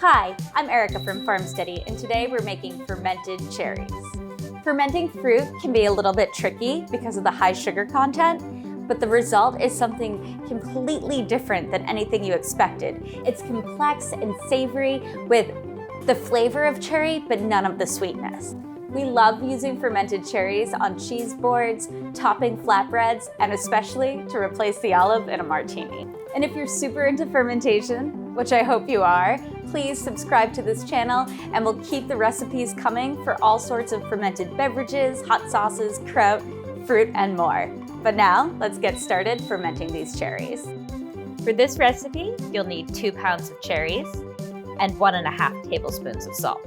Hi, I'm Erica from FarmSteady, and today we're making fermented cherries. Fermenting fruit can be a little bit tricky because of the high sugar content, but the result is something completely different than anything you expected. It's complex and savory with the flavor of cherry, but none of the sweetness. We love using fermented cherries on cheese boards, topping flatbreads, and especially to replace the olive in a martini. And if you're super into fermentation, which I hope you are, please subscribe to this channel and we'll keep the recipes coming for all sorts of fermented beverages, hot sauces, kraut, fruit, and more. But now, let's get started fermenting these cherries. For this recipe, you'll need 2 pounds of cherries and 1.5 tablespoons of salt.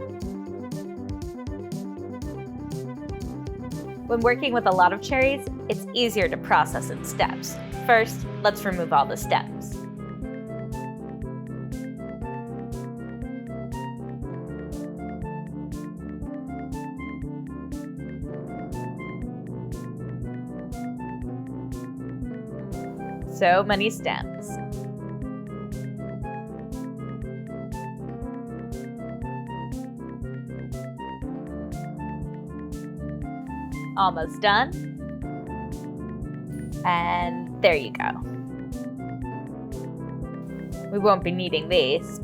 When working with a lot of cherries, it's easier to process in steps. First, let's remove all the stems. So many stems. Almost done. And there you go. We won't be needing these.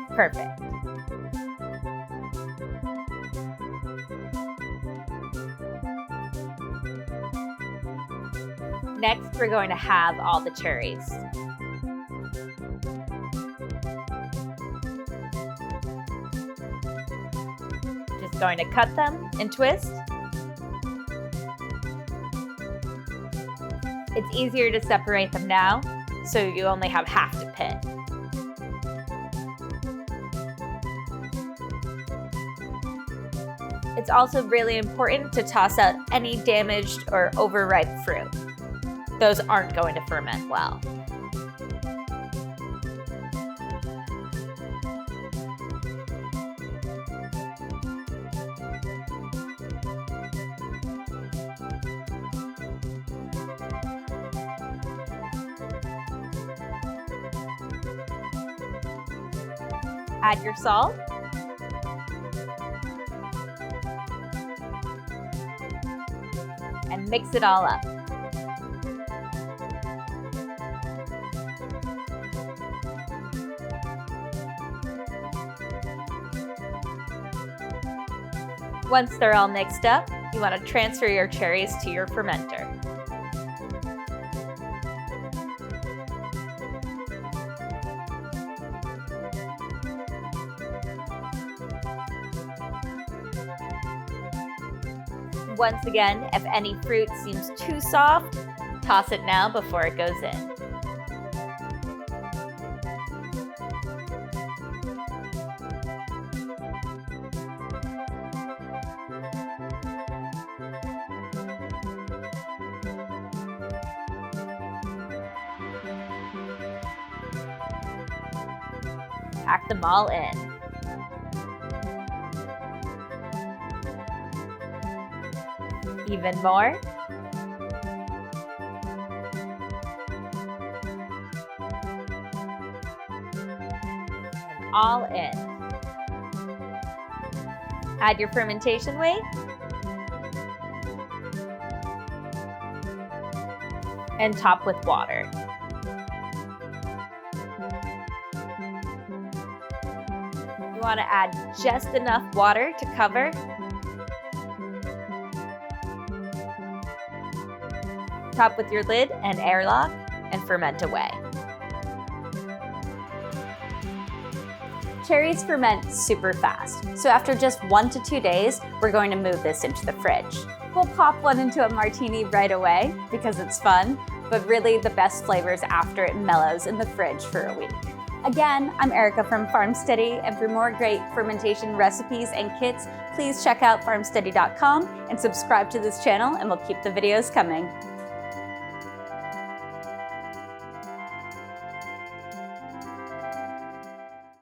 Perfect. Next, we're going to halve all the cherries. Just going to cut them and twist. It's easier to separate them now, so you only have half to pit. It's also really important to toss out any damaged or overripe fruit. Those aren't going to ferment well. Add your salt. And mix it all up. Once they're all mixed up, you want to transfer your cherries to your fermenter. Once again, if any fruit seems too soft, toss it now before it goes in. Pack them all in. Even more. And all in. Add your fermentation weight. And top with water. You want to add just enough water to cover. Top with your lid and airlock and ferment away. Cherries ferment super fast, so after just 1 to 2 days, we're going to move this into the fridge. We'll pop one into a martini right away because it's fun, but really the best flavors after it mellows in the fridge for a week. Again, I'm Erica from FarmSteady, and for more great fermentation recipes and kits, please check out farmsteady.com and subscribe to this channel, and we'll keep the videos coming.